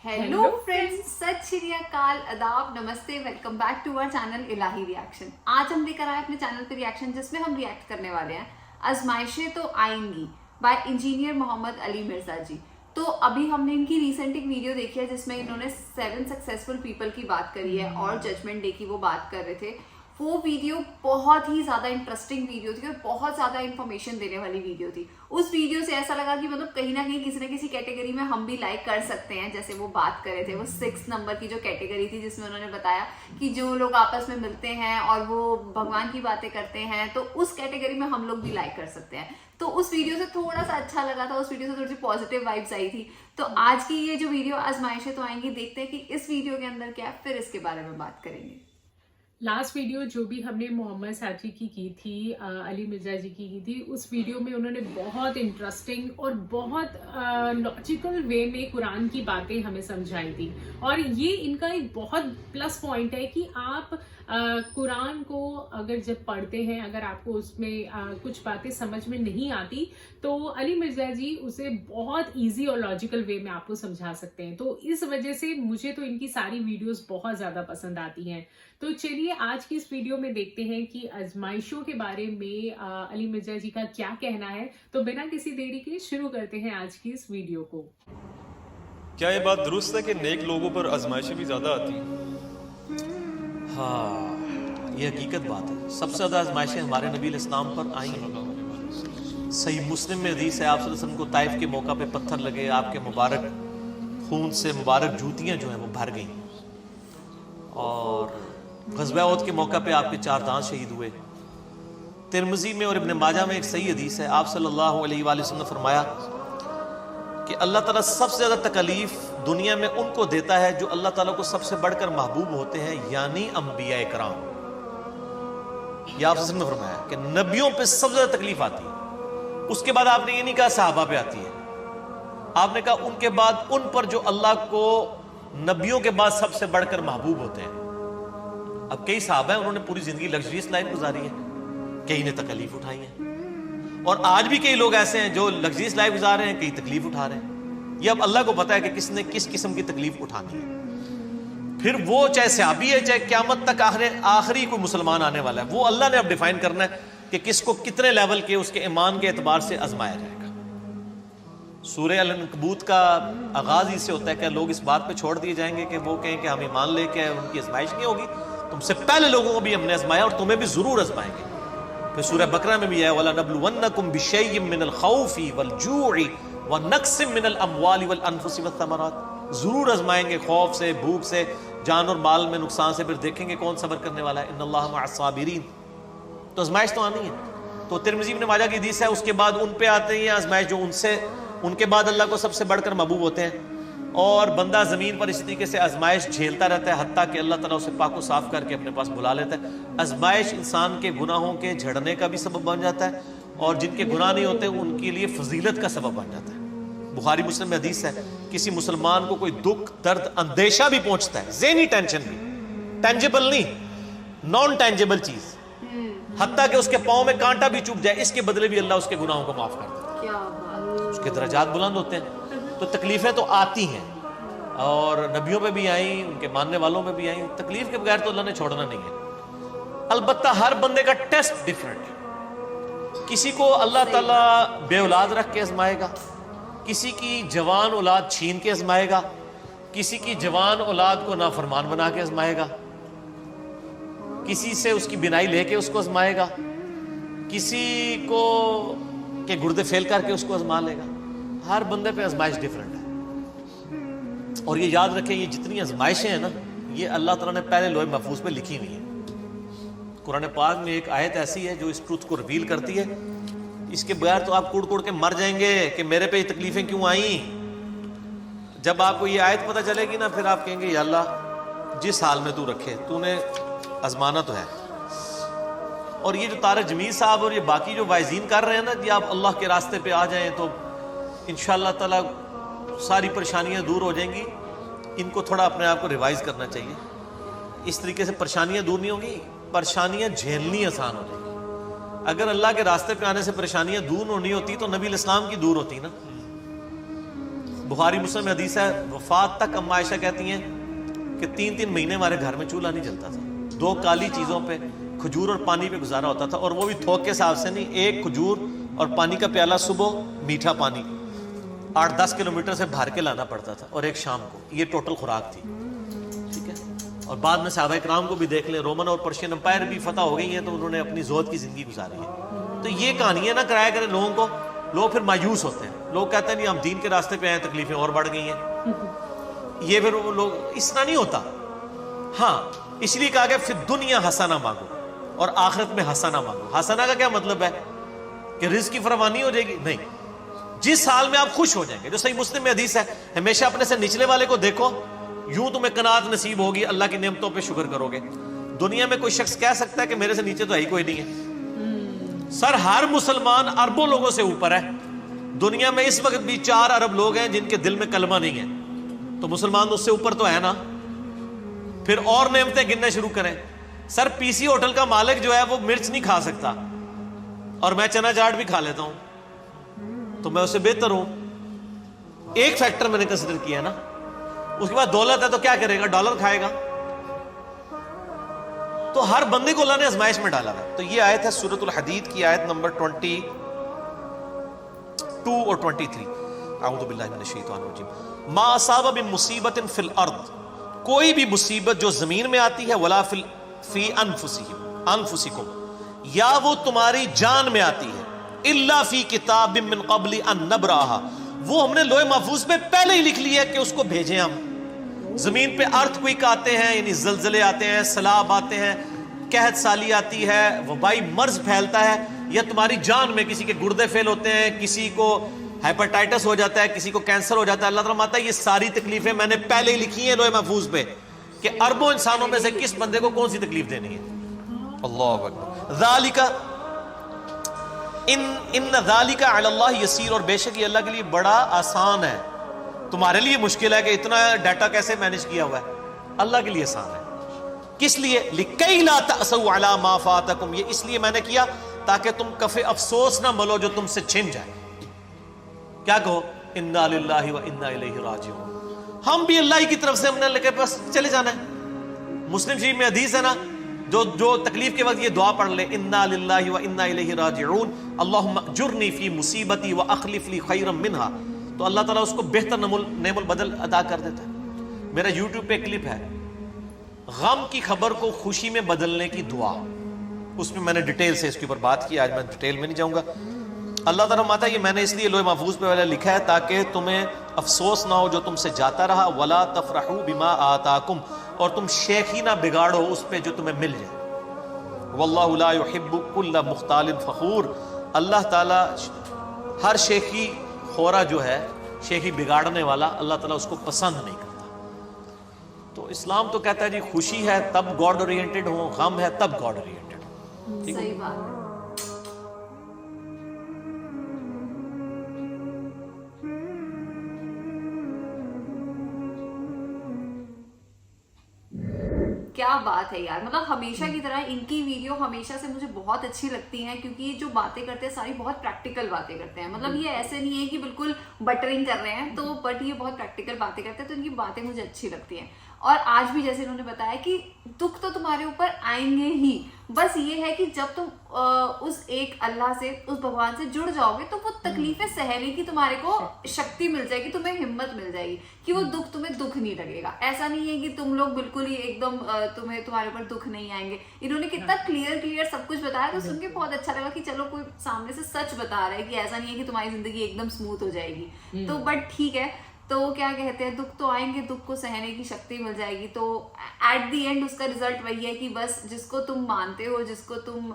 Hello friends, सत श्री अकाल, आदाब, नमस्ते, welcome back to our channel Ilahi reaction. आज हम लेकर आए अपने चैनल पे रिएक्शन जिसमें हम रिएक्ट करने वाले हैं आजमाइशें तो आएंगी बाय इंजीनियर मोहम्मद अली मिर्जा जी। तो अभी हमने इनकी रिसेंट एक वीडियो देखी है जिसमें इन्होंने 7 सक्सेसफुल पीपल की बात करी है और जजमेंट डे की वो बात कर रहे थे। वो वीडियो बहुत ही ज़्यादा इंटरेस्टिंग वीडियो थी और बहुत ज़्यादा इन्फॉर्मेशन देने वाली वीडियो थी। उस वीडियो से ऐसा लगा कि मतलब कहीं ना कहीं किसी न किसी कैटेगरी में हम भी लाइक कर सकते हैं। जैसे वो बात कर रहे थे, वो 6 नंबर की जो कैटेगरी थी जिसमें उन्होंने बताया कि जो लोग आपस में मिलते हैं और वो भगवान की बातें करते हैं, तो उस कैटेगरी में हम लोग भी लाइक कर सकते हैं। तो उस वीडियो से थोड़ा सा अच्छा लगा था, उस वीडियो से थोड़ी सी पॉजिटिव वाइब्स आई थी। तो आज की ये जो वीडियो आजमाइशें तो आएंगी, देखते हैं कि इस वीडियो के अंदर क्या है, फिर इसके बारे में बात करेंगे। लास्ट वीडियो जो भी हमने मोहम्मद साजी की थी, अली मिर्जा जी की थी, उस वीडियो में उन्होंने बहुत इंटरेस्टिंग और बहुत लॉजिकल वे में कुरान की बातें हमें समझाई थी। और ये इनका एक बहुत प्लस पॉइंट है कि आप कुरान को अगर जब पढ़ते हैं, अगर आपको उसमें कुछ बातें समझ में नहीं आती, तो अली मिर्जा जी उसे बहुत इजी और लॉजिकल वे में आपको समझा सकते हैं। तो इस वजह से मुझे तो इनकी सारी वीडियोस बहुत ज़्यादा पसंद आती हैं। तो चलिए आज की इस वीडियो में देखते हैं कि आजमाइशों के बारे में अली मिर्जा जी का क्या कहना है। तो बिना किसी देरी के शुरू करते हैं आज की इस वीडियो को। क्या ये बात दुरुस्त है कि नेक लोगों पर आजमाइशें भी ज्यादा आती हैं? हाँ, ये हकीकत बात है। सबसे ज़्यादा आजमाइशें हमारे नबी इस्लाम पर आई हैं। सही मुस्लिम में हदीस है, आप सल्लल्लाहु अलैहि वसल्लम को ताइफ के मौका पे पत्थर लगे, आपके मुबारक खून से मुबारक जूतियाँ जो हैं वो भर गईं, और ग़ज़वा उहद के मौका पे आपके 4 दांत शहीद हुए। तिरमिज़ी में और इब्न माजा में एक सही हदीस है, आप सल्लल्लाहु अलैहि वसल्लम ने फरमाया कि अल्लाह ताला सबसे ज़्यादा तकलीफ दुनिया में उनको देता है जो अल्लाह ताला को सबसे बढ़कर महबूब होते हैं, यानी अंबिया इकराम। यह आप ने फरमाया कि नबियों पे सबसे ज़्यादा तकलीफ आती है। उसके बाद आपने ये नहीं कहा सहाबा पे आती है, आपने कहा उनके बाद उन पर जो अल्लाह को नबियों के बाद सबसे बढ़कर महबूब होते हैं। अब कई सहाबा हैं, उन्होंने पूरी जिंदगी लग्जरियस लाइफ गुजारी है, कई ने तकलीफ उठाई है, और आज भी कई लोग ऐसे हैं जो लग्जरियस लाइफ गुजार रहे हैं, कई तकलीफ उठा रहे हैं। ये अब अल्लाह को पता है कि किसने किस किस्म की तकलीफ उठानी है। फिर वो चाहे सहाबी है, चाहे क़यामत तक आखिरी कोई मुसलमान आने वाला है, वो अल्लाह ने अब डिफाइन करना है कि किसको कितने लेवल के उसके ईमान के एतबार से आजमाया जाएगा। सूरह अल-अनकबूत का आगाज इससे होता है कि लोग इस बात पे छोड़ दिए जाएंगे कि वो कहें कि हम ईमान लेके आए, उनकी आजमाइश नहीं होगी। तुमसे पहले लोगों को भी हमने आजमाया और तुम्हें भी जरूर आजमाएंगे। फिर सूरह बकरा में भी है, वला नबलुवन्नकुम बिशैय्यिम मिनल खौफि वल जू'i व नक्सिम मिनल अमवालि वल अनफुसि वत्थमरात। जरूर आजमाएंगे, खौफ से, भूख से, जान और माल में नुकसान से, फिर देखेंगे कौन सब्र करने वाला है। इन्नल्लाह मअस-साबिरीन। तो आजमाइश तो आनी है। तो तिरमिज़ी इब्न माजा की हदीस है, उसके बाद उन पे आते हैं आजमाइश जो उनके बाद अल्लाह को सबसे बढ़कर महबूब होते हैं। और बंदा ज़मीन पर इस तरीके से आजमाइश झेलता रहता है, हत्ता कि अल्लाह ताला उसे पाक साफ करके अपने पास बुला लेता है। आजमाइश इंसान के गुनाहों के झड़ने का भी सबब बन जाता है, और जिनके गुनाह नहीं होते उनके लिए फजीलत का सबब बन जाता है। बुखारी मुस्लिम में हदीस है, किसी मुसलमान को कोई दुख, दर्द, अंदेशा भी पहुंचता है, ज़हनी टेंशन भी, टेंजिबल नहीं, नॉन टेंजिबल चीज, हत्ता कि उसके पाँव में कांटा भी चुभ जाए, इसके बदले भी अल्लाह उसके गुनाहों को माफ कर देता है, उसके दर्जात बुलंद होते हैं। तो तकलीफें तो आती हैं, और नबियों पे भी आई, उनके मानने वालों पे भी आई। तकलीफ के बगैर तो अल्लाह ने छोड़ना नहीं है। अलबत्ता हर बंदे का टेस्ट डिफरेंट है। किसी को अल्लाह ताला बे औलाद रख के आजमाएगा, किसी की जवान औलाद छीन के आजमाएगा, किसी की जवान औलाद को नाफरमान बना के आजमाएगा, किसी से उसकी बिनाई लेके उसको आजमाएगा, किसी को के गुर्दे फेल करके उसको आजमा लेगा। हर बंदे पे आजमाइश डिफरेंट है। और ये याद रखें, ये जितनी आजमाइशें हैं ना, ये अल्लाह ताला ने पहले लोहे महफूज पे लिखी हुई हैं। कुरान पाक में एक आयत ऐसी है जो इस ट्रुथ को रिवील करती है, इसके बगैर तो आप कुड़ कुड़ के मर जाएंगे कि मेरे पे ये तकलीफें क्यों आई। जब आपको ये आयत पता चलेगी ना, फिर आप कहेंगे या अल्लाह जिस हाल में तू रखे, तूने आजमाना तो है। और ये जो तारिक जमील साहब और ये बाकी जो वाइजीन कर रहे हैं ना, कि आप अल्लाह के रास्ते पे आ जाएं तो इंशाअल्लाह ताला सारी परेशानियां दूर हो जाएंगी। इनको थोड़ा अपने आप को रिवाइज करना चाहिए। इस तरीके से परेशानियां दूर नहीं होंगी, परेशानियां झेलनी आसान हो जाएगी। अगर अल्लाह के रास्ते पे आने से परेशानियां दूर नहीं होती तो नबी इस्लाम की दूर होती ना। बुखारी मुस्लिम में हदीस है, वफात तक अम्मा आयशा कहती हैं कि 3-3 महीने हमारे घर में चूल्हा नहीं जलता था, 2 काली चीज़ों पे, खजूर और पानी पे गुजारा होता था, और वो भी थोक के हिसाब से नहीं, 1 खजूर और पानी का प्याला सुबह, मीठा पानी 8-10 किलोमीटर से भर के लाना पड़ता था, और 1 शाम को। ये टोटल खुराक थी, ठीक है। और बाद में सहाबा इकराम को भी देख लें, रोमन और पर्शियन एम्पायर भी फतह हो गई हैं तो उन्होंने अपनी ज़ोहद की ज़िंदगी गुजारी है। तो ये कहानियाँ ना कराया करें लोगों को, लोग फिर मायूस होते हैं, लोग कहते हैं नहीं हम दीन के रास्ते पे आए, तकलीफें और बढ़ गई हैं। ये फिर वो लोग, इस तरह नहीं होता। हाँ, इसलिए कहा गया फिर दुनिया हसना मांगो और आखिरत में हसना मांगो। हसना का क्या मतलब है कि रिज़्क़ की फरावानी हो जाएगी? नहीं, जिस हाल में आप खुश हो जाएंगे। जो सही मुस्लिम में हदीस है, हमेशा अपने से निचले वाले को देखो, यूं तुम्हें कनात नसीब होगी, अल्लाह की नेमतों पे शुक्र करोगे। दुनिया में कोई शख्स कह सकता है कि मेरे से नीचे तो है ही कोई नहीं है? सर, हर मुसलमान अरबों लोगों से ऊपर है। दुनिया में इस वक्त भी 4 अरब लोग हैं जिनके दिल में कलमा नहीं है, तो मुसलमान उससे ऊपर तो है ना। फिर और नेमतें गिनने शुरू करें। सर, पीसी होटल का मालिक जो है वो मिर्च नहीं खा सकता, और मैं चना चाट भी खा लेता हूं, तो मैं उससे बेहतर हूं। एक फैक्टर मैंने कंसिडर किया ना। उसके बाद दौलत है तो क्या करेगा? डॉलर खाएगा। तो हर बंदे को अल्लाह ने आजमाइश में डाला है। तो ये आयत है सूरतुल हदीद की आयत नंबर 22 और 23। अऊज़ु बिल्लाहि मिनश शैतानिर रजीम। मा असाबा बिन मुसीबतिन फिल अर्द, कोई भी मुसीबत जो जमीन में आती है, वला फी अनफुसिकुम, या वो तुम्हारी जान में आती है, इल्ला फी किताबिम मिन क़ब्लि अन नब्राहा, वो हमने लोहे महफूज पे पहले ही लिख लिया है कि उसको भेजें हम। जमीन पे अर्थक्वेक आते हैं, यानी जलजले आते हैं, सैलाब आते हैं, कहत साली आती है, वबाई मर्ज फैलता है, या तुम्हारी जान में किसी के गुर्दे फेल होते हैं, किसी को हेपेटाइटिस हो जाता है, किसी को कैंसर हो जाता है। अल्लाह ताला माता, ये सारी तकलीफें मैंने पहले ही लिखी हैं लोहे महफूज पे कि अरबों इंसानों में से किस बंदे को कौन सी तकलीफ देनी है। अल्लाहु अकबर। ज़ालिका इन ज़ालिका अलल्लाह यसीर, और बेशक ये अल्लाह के लिए बड़ा आसान है। तुम्हारे लिए मुश्किल है कि इतना डाटा कैसे मैनेज किया हुआ है, अल्लाह के लिए आसान है। किस लिए? लिकै ला तअसौ अला मा फातकुम, ये इसलिए मैंने किया ताकि तुम कफे अफसोस ना मलो जो तुमसे छिन जाए। क्या कहो? इन्ना लिल्लाहि व इन्ना इलैहि राजिऊन। हम भी अल्लाह की तरफ से हमने लेके बस चले जाना है। मुस्लिम शरीफ में हदीस है ना, जो तकलीफ के वक्त ये दुआ पढ़ ले, इन्ना लिल्लाहि व इन्ना इलैहि राजिऊन, अल्लाहुम्मा अजुरनी फी मुसीबती व अखलिफ ली खैरम मिनहा, तो अल्लाह ताला उसको बेहतर नेमुल बदल अदा कर देता है। मेरा यूट्यूब पे क्लिप है, गम की खबर को खुशी में बदलने की दुआ, उसमें मैंने डिटेल से इसके ऊपर बात की, आज मैं डिटेल में नहीं जाऊंगा। अल्लाह ताला माता, ये मैंने इसलिए लोहे महफूज पे वाला लिखा है ताकि तुम्हें अफसोस ना हो जो तुमसे जाता रहा, वला तफरहू बिमा आताकुम, और तुम शेखी ना बिगाड़ो उस पे जो तुम्हें मिल जाए। वल्लाहु ला युहिब्बु कुल्ला मुख्तालिन फखूर, अल्लाह ताला हर शेखी खोरा जो है, शेखी बिगाड़ने वाला, अल्लाह ताला उसको पसंद नहीं करता। तो इस्लाम तो कहता है जी खुशी है तब गॉड ओरिएंटेड हो, गम है तब गॉड ओरिएंटेड हो। ठीक सही बात है। क्या बात है यार, मतलब हमेशा की तरह इनकी वीडियो हमेशा से मुझे बहुत अच्छी लगती हैं, क्योंकि ये जो बातें करते हैं सारी बहुत प्रैक्टिकल बातें करते हैं। मतलब ये ऐसे नहीं है कि बिल्कुल बटरिंग कर रहे हैं, तो बट ये बहुत प्रैक्टिकल बातें करते हैं, तो इनकी बातें मुझे अच्छी लगती हैं। और आज भी जैसे इन्होंने बताया कि दुख तो तुम्हारे ऊपर आएंगे ही, बस ये है कि जब तुम उस एक अल्लाह से, उस भगवान से जुड़ जाओगे तो वो तकलीफें सहने की तुम्हारे को शक्ति मिल जाएगी, तुम्हें हिम्मत मिल जाएगी कि वो दुख तुम्हें दुख नहीं लगेगा। ऐसा नहीं है कि तुम लोग बिल्कुल ही एकदम तुम्हारे ऊपर दुख नहीं आएंगे। इन्होंने कितना क्लियर सब कुछ बताया, तो सुन के बहुत अच्छा लगा कि चलो कोई सामने से सच बता रहा है कि ऐसा नहीं है कि तुम्हारी जिंदगी एकदम स्मूथ हो जाएगी। तो बट ठीक है, तो क्या कहते हैं, दुख तो आएंगे, दुख को सहने की शक्ति मिल जाएगी। तो एट दी एंड उसका रिजल्ट वही है कि बस जिसको तुम मानते हो, जिसको तुम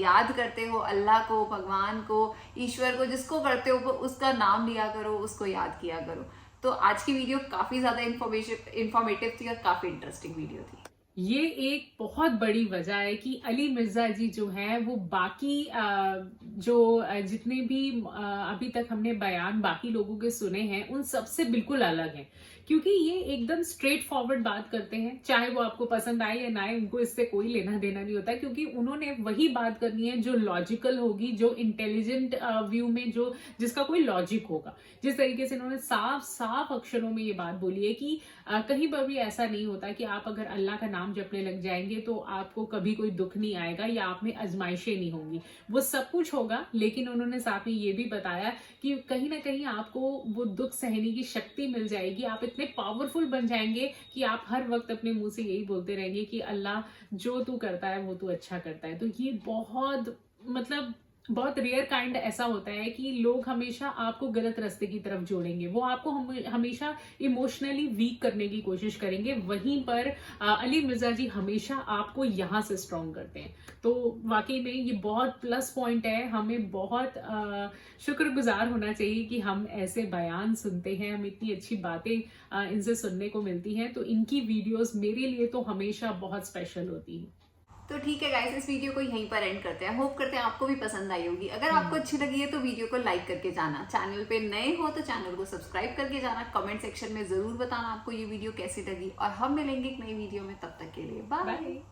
याद करते हो, अल्लाह को, भगवान को, ईश्वर को, जिसको करते हो उसका नाम लिया करो, उसको याद किया करो। तो आज की वीडियो काफी ज्यादा इंफॉर्मेटिव थी और काफी इंटरेस्टिंग वीडियो थी। ये एक बहुत बड़ी वजह है कि अली मिर्जा जी जो हैं वो बाकी जितने भी अभी तक हमने बयान बाकी लोगों के सुने हैं उन सब से बिल्कुल अलग हैं, क्योंकि ये एकदम स्ट्रेट फॉरवर्ड बात करते हैं, चाहे वो आपको पसंद आए या ना आए, उनको इससे कोई लेना देना नहीं होता, क्योंकि उन्होंने वही बात करनी है जो लॉजिकल होगी, जो इंटेलिजेंट व्यू में जो जिसका कोई लॉजिक होगा। जिस तरीके से इन्होंने साफ साफ अक्षरों में ये बात बोली है कि कहीं पर भी ऐसा नहीं होता कि आप अगर अल्लाह का नाम जपने लग जाएंगे तो आपको कभी कोई दुख नहीं आएगा या आप में आजमाइशें नहीं होंगी। वो सब कुछ होगा, लेकिन उन्होंने साथ में ये भी बताया कि कहीं ना कहीं आपको वो दुख सहने की शक्ति मिल जाएगी, आप इतने पावरफुल बन जाएंगे कि आप हर वक्त अपने मुंह से यही बोलते रहेंगे कि अल्लाह जो तू करता है वो तू अच्छा करता है। तो ये बहुत मतलब बहुत रेयर काइंड ऐसा होता है कि लोग हमेशा आपको गलत रास्ते की तरफ जोड़ेंगे, वो आपको हमेशा इमोशनली वीक करने की कोशिश करेंगे। वहीं पर अली मिर्जा जी हमेशा आपको यहाँ से स्ट्रॉन्ग करते हैं। तो वाकई में ये बहुत प्लस पॉइंट है, हमें बहुत शुक्रगुजार होना चाहिए कि हम ऐसे बयान सुनते हैं, हम इतनी अच्छी बातें इनसे सुनने को मिलती हैं। तो इनकी वीडियोस मेरे लिए तो हमेशा बहुत स्पेशल होती हैं। तो ठीक है गाइस, इस वीडियो को यहीं पर एंड करते हैं। होप करते हैं आपको भी पसंद आई होगी। अगर आपको अच्छी लगी है तो वीडियो को लाइक करके जाना, चैनल पे नए हो तो चैनल को सब्सक्राइब करके जाना, कमेंट सेक्शन में जरूर बताना आपको ये वीडियो कैसी लगी, और हम मिलेंगे एक नई वीडियो में। तब तक के लिए बाय।